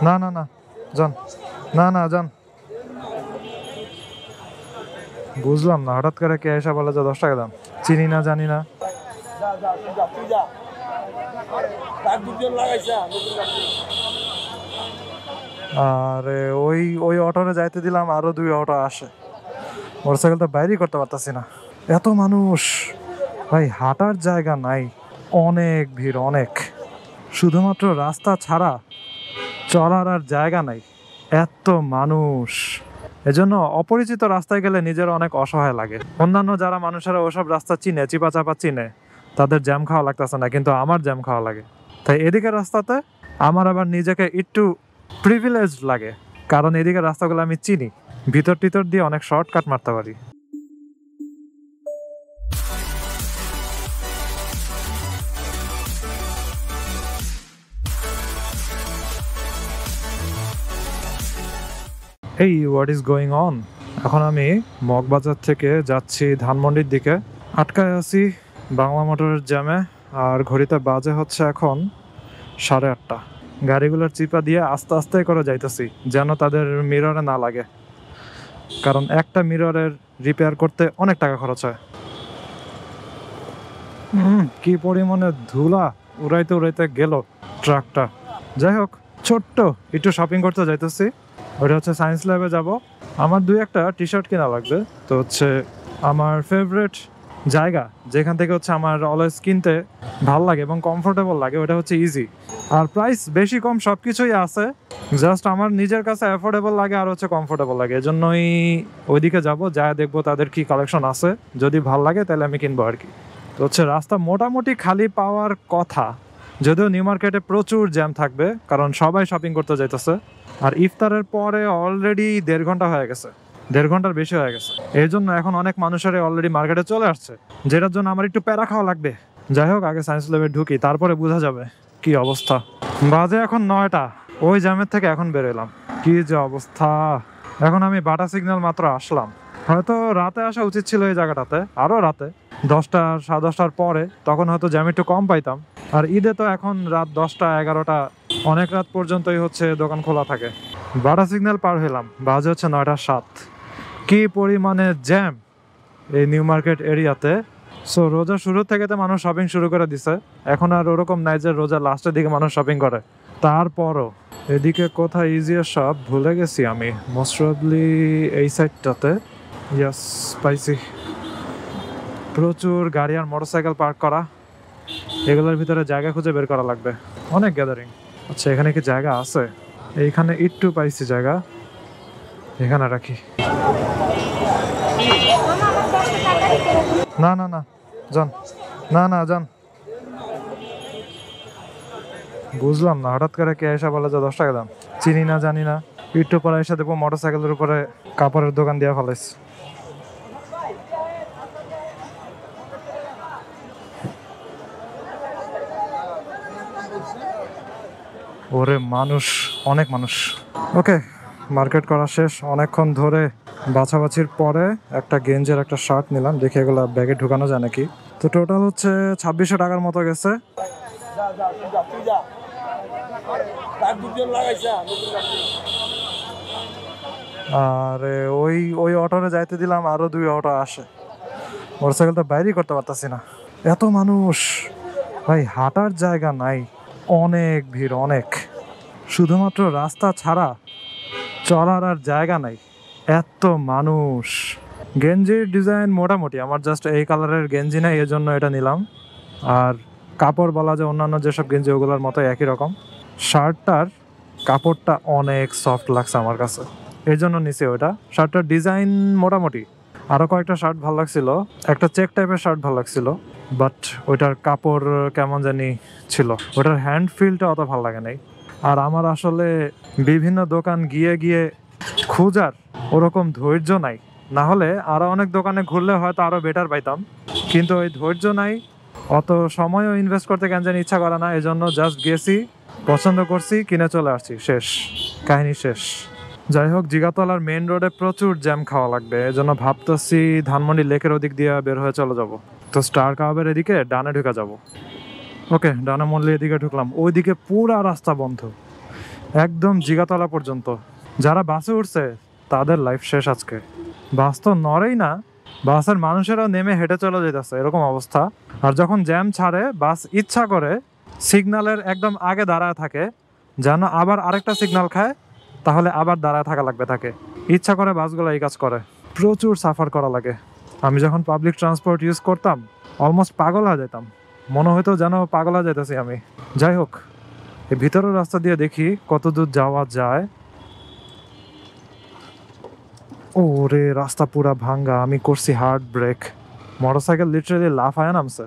না না না যান, না না যান। বুঝলাম না, হঠাৎ করে কে এসে বলে যে 10 টাকা দাম, চিনি না জানি না। আর ওই ওই অটোরে যাইতে দিলাম, আরো 2 অটো আসে। মোটরসাইকেলটা বাইরেই করতে পারতাছি না, এত মানুষ। ভাই হাঁটার জায়গা নাই, অনেক ভিড়, অনেক। শুধুমাত্র রাস্তা ছাড়া চলার আর জায়গা নাই, এত মানুষ। এজন্য অপরিচিত রাস্তায় গেলে নিজের অনেক অসহায় লাগে। অন্যান্য যারা মানুষেরা ওসব রাস্তা চিনে, চিপা চাপা চিনে, তাদের জ্যাম খাওয়া লাগতেছে না, কিন্তু আমার জ্যাম খাওয়া লাগে। তাই এদিকে রাস্তাতে আমার আবার নিজেকে একটু প্রিভিলেজড লাগে, কারণ এদিকে রাস্তাগুলো আমি চিনি, ভিতর টিতর দিয়ে অনেক শর্টকাট মারতে পারি। এই হোয়াট ইজ গোয়িং অন। এখন আমি মগবাজার থেকে যাচ্ছি ধানমন্ডির দিকে। আটকায় আছি বাংলা মোটরের জ্যামে, আর ঘড়িতে বাজে হচ্ছে এখন 8:30। গাড়িগুলোর চিপা দিয়ে আস্তে আস্তে করে যাইতেছি, যেন তাদের মিররে না লাগে, কারণ একটা মিররের রিপেয়ার করতে অনেক টাকা খরচ হয়। কি পরিমাণে ধুলা উড়াইতে উড়াইতে গেল ট্রাকটা। যাই হোক, ছোট্ট একটু শপিং করতে যাইতেছি। ওটা হচ্ছে সায়েন্স ল্যাবে যাব। আমার 2-1টা টি শার্ট কেনা লাগবে। তো হচ্ছে আমার ফেভারিট জায়গা যেখান থেকে হচ্ছে আমার অলওয়েজ কিনতে ভাল লাগে এবং কমফোর্টেবল লাগে, ওটা হচ্ছে ইজি। আর প্রাইস বেশি কম সব কিছুই আছে, জাস্ট আমার নিজের কাছে অ্যাফোর্ডেবল লাগে আর হচ্ছে কমফোর্টেবল লাগে। এজন্যই ওইদিকে যাব, যা দেখবো তাদের কি কালেকশন আছে, যদি ভাল লাগে তাহলে আমি কিনবো আর কি। তো হচ্ছে রাস্তা মোটামুটি খালি পাওয়ার কথা, যদিও নিউ মার্কেটে প্রচুর জ্যাম থাকবে, কারণ সবাই শপিং করতে যাইতেছে। আর ইফতারের পরে অলরেডি 1.5 ঘন্টা হয়ে গেছে, 1.5 ঘন্টার বেশি হয়ে গেছে। এই জন্য এখন অনেক মানুষের অলরেডি মার্কেটে চলে আসছে, যেটার জন্য আমার একটু প্যারা খাওয়া লাগবে। যাই হোক, আগে সায়েন্স ল্যাবে ঢুকি, তারপরে বোঝা যাবে কি অবস্থা। বাজে এখন 9টা, ওই জ্যামের থেকে এখন বেরোলাম, কি যে অবস্থা। এখন আমি বাটা সিগন্যাল মাত্র আসলাম। হয়তো রাতে আসা উচিত ছিল এই জায়গাটাতে, আরও রাতে 10টা 10:30টার পরে, তখন হয়তো জ্যাম একটু কম পাইতাম। আর ঈদে তো এখন রাত 10টা 11টা অনেক রাত পর্যন্তই হচ্ছে দোকান খোলা থাকে। বাটা সিগন্যাল পার হলাম, বাজে হচ্ছে 9টা 7। কি পরিমাণে জ্যাম এই নিউ মার্কেট এরিয়াতে। সো রোজা শুরু থেকে তো মানুষ শপিং শুরু করে দিছে, এখন আর ওরকম নাই যে রোজা লাস্টের দিকে মানুষ শপিং করে। তারপরও এদিকে কোথায় ইজিয়েস্ট শপ ভুলে গেছি আমি, মোস্ট প্রবাবলি এই সাইডটাতে। ইয়াস, পাইছি। প্রচুর গাড়ি আর মোটরসাইকেল পার্ক করা, এগুলোর ভিতরে জায়গা খুঁজে বের করা লাগবে, অনেক গ্যাদারিং। আচ্ছা, এখানে কি জায়গা আছে? এইখানে একটু পাইছি জায়গা, এখানে রাখি। না না না যান, না না যান। বুঝলাম না, হঠাৎ করে কে এসে বলে যে 10 টাকা দাম, চিনি না জানি না। একটু পরে এসে দেখবো মোটরসাইকেলের উপরে কাপড়ের দোকান দিয়ে ফেলাইছে। ওরে মানুষ, অনেক মানুষ। ওকে, মার্কেট করা শেষ। অনেকক্ষণ ধরে বাছাবাছির পরে একটা গেঞ্জের একটা শার্ট নিলাম, দেখি এগুলো ব্যাগে ঢুকানো যায় নাকি। তো টোটাল হচ্ছে 2600 টাকার মতো গেছে। আর ওই ওই অটোরে যাইতে দিলাম, আরো 2 অটো আসে। মোটরসাইকেলটা বাইরেই করতে পারতাছি না, এত মানুষ। ভাই হাঁটার জায়গা নাই, অনেক ভিড়, অনেক। শুধুমাত্র রাস্তা ছাড়া চলার আর জায়গা নাই, এত মানুষ। গেঞ্জির ডিজাইন মোটামুটি, আমার জাস্ট এই কালারের গেঞ্জি নেই, এজন্য এটা নিলাম। আর কাপড় বলা যায় অন্যান্য যেসব গেঞ্জি ওগুলোর মতো একই রকম। শার্টটার কাপড়টা অনেক সফট লাগছে আমার কাছে, এই জন্য নিছি ওটা। শার্টটার ডিজাইন মোটামুটি। আরও কয়েকটা শার্ট ভালো লাগছিল, একটা চেক টাইপের শার্ট ভালো লাগছিল, বাট ওইটার কাপড় কেমন জানি ছিল, ওটার হ্যান্ড ফিলটা অত ভালো লাগে নাই। আর আমার আসলে বিভিন্ন দোকান গিয়ে গিয়ে খোঁজার ওরকম ধৈর্য নাই, না হলে আরও অনেক দোকানে ঘুরলে হয়তো আরও বেটার পাইতাম, কিন্তু ওই ধৈর্য নাই, অত সময়ও ইনভেস্ট করতে কেন জানি ইচ্ছা করে না। এই জন্য জাস্ট গেছি, পছন্দ করছি, কিনে চলে আসছি, শেষ, কাহিনী শেষ। যাই হোক, জিগাতলার মেইন রোডে প্রচুর জ্যাম খাওয়া লাগবে, এই জন্য ভাবতেছি ধানমন্ডি লেকের ওদিক দিয়ে বের হয়ে চলে যাব। তো স্টার কাবাবের এদিকে ডানে ঢুকে যাব। ওকে, ডানা মল্লি এদিকে ঢুকলাম, ওইদিকে পুরা রাস্তা বন্ধ, একদম জিগাতলা পর্যন্ত। যারা বাসে উঠছে তাদের লাইফ শেষ আজকে। বাস তো নড়েই না, বাসের মানুষেরাও নেমে হেঁটে চলে যেতেছে, এরকম অবস্থা। আর যখন জ্যাম ছাড়ে বাস ইচ্ছা করে সিগন্যালের একদম আগে দাঁড়ায় থাকে, যেন আবার আরেকটা সিগন্যাল খায়, তাহলে আবার দাঁড়ায় থাকা লাগবে থাকে। ইচ্ছা করে বাসগুলো এই কাজ করে। প্রচুর সাফার করা লাগে। আমি যখন পাবলিক ট্রান্সপোর্ট ইউজ করতাম অলমোস্ট পাগল হয়ে যেতাম, মনে হইতো যেন পাগল হয়ে যেতেছি আমি। যাই হোক, এই ভিতরের রাস্তা দিয়ে দেখি কত দূর যাওয়া যায়। ওরে, রাস্তা পুরা ভাঙ্গা, আমি করছি হার্ড ব্রেক। মোটরসাইকেল লিটারেলি লাফায় নামছে।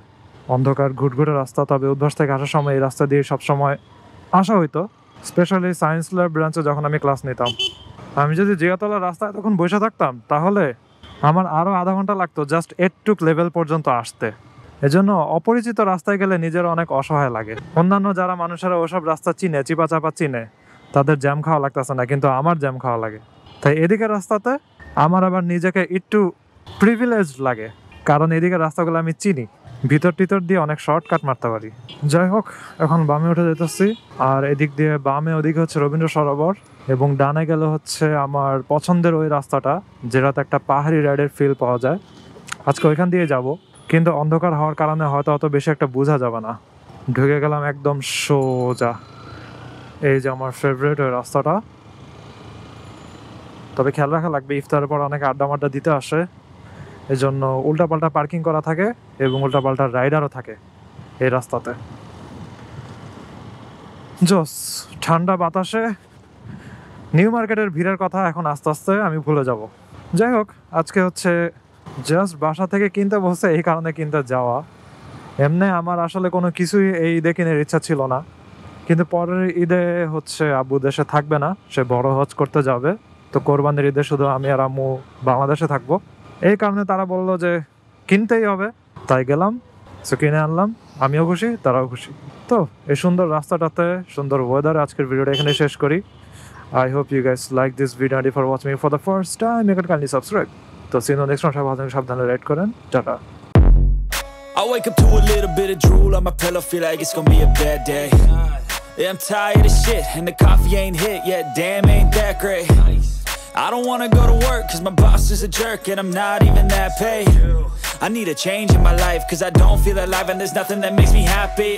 অন্ধকার ঘুটঘুটে রাস্তা, তবে উদ্ভাস থেকে আসার সময় এই রাস্তা দিয়ে সবসময় আসা হইতো, স্পেশালি সায়েন্স ল্যাব ব্রাঞ্চে যখন আমি ক্লাস নিতাম। আমি যদি জিগাতলার রাস্তায় তখন বসে থাকতাম তাহলে আমার আরও আধা ঘন্টা লাগতো জাস্ট এটুক লেভেল পর্যন্ত আসতে। এজন্য অপরিচিত রাস্তায় গেলে নিজের অনেক অসহায় লাগে। অন্যান্য যারা মানুষেরা ওসব রাস্তা চিনে, চিপা চাপা চিনে, তাদের জ্যাম খাওয়া লাগতেছে না, কিন্তু আমার জ্যাম খাওয়া লাগে। তাই এদিকের রাস্তাতে আমার আবার নিজেকে একটু প্রিভিলেজড লাগে, কারণ এদিকের রাস্তাগুলো আমি চিনি, ভিতর টিতর দিয়ে অনেক শর্টকাট মারতে পারি। যাই হোক, এখন বামে উঠে যেতেছি, আর এদিক দিয়ে বামে ওদিকে হচ্ছে রবীন্দ্র সরোবর, এবং ডানে গেলে হচ্ছে আমার পছন্দের ওই রাস্তাটা, যেটাতে একটা পাহাড়ি রাইডের ফিল পাওয়া যায়। আজকে ওইখান দিয়ে যাব, কিন্তু অন্ধকার হওয়ার কারণে হয়তো অত বেশি একটা বোঝা যাবে না। ঢুকে গেলাম একদম সোজা। এই যে আমার ফেভারিট ওই রাস্তাটা। তবে খেয়াল রাখা লাগবে, ইফতারের পর অনেকে আড্ডা মাড্ডা দিতে আসে, এজন্য উল্টাপাল্টা পার্কিং করা থাকে এবং উল্টাপাল্টা রাইডারও থাকে এই রাস্তাতে। জোস, ঠান্ডা বাতাসে নিউ মার্কেটের ভিড়ের কথা এখন আস্তে আস্তে আমি ভুলে যাব। যাই হোক, আজকে হচ্ছে জাস্ট বাসা থেকে কিনতে বসে, এই কারণে কিনতে যাওয়া। এমনি আমার আসলে কোনো কিছুই এই ঈদে কেনার ইচ্ছা ছিল না, কিন্তু পরের ঈদে হচ্ছে আব্বু দেশে থাকবে না, সে বড় হজ করতে যাবে। তো কোরবানির ঈদে শুধু আমি আর আম্মু বাংলাদেশে থাকবো, এই কারণে তারা বললো যে কিনতেই হবে, তাই গেলাম, সো কিনে আনলাম। আমিও খুশি, তারাও খুশি। তো এই সুন্দর রাস্তাটাতে, সুন্দর ওয়েদারে আজকের ভিডিওটা এখানে শেষ করি। I hope you guys like this video, and if you watch me for the first time, you can kindly subscribe. So see you in the next one. সবাই ভালো থাকুন, সাবধানে রাইড করেন, tata. I wake up to a little bit of drool on my pillow, feel like it's gonna be a bad day. Yeah, I'm tired of shit, and the coffee ain't hit yet, damn ain't that great. I don't wanna go to work, cause my boss is a jerk, and I'm not even that paid. I need a change in my life, cause I don't feel alive, and there's nothing that makes me happy.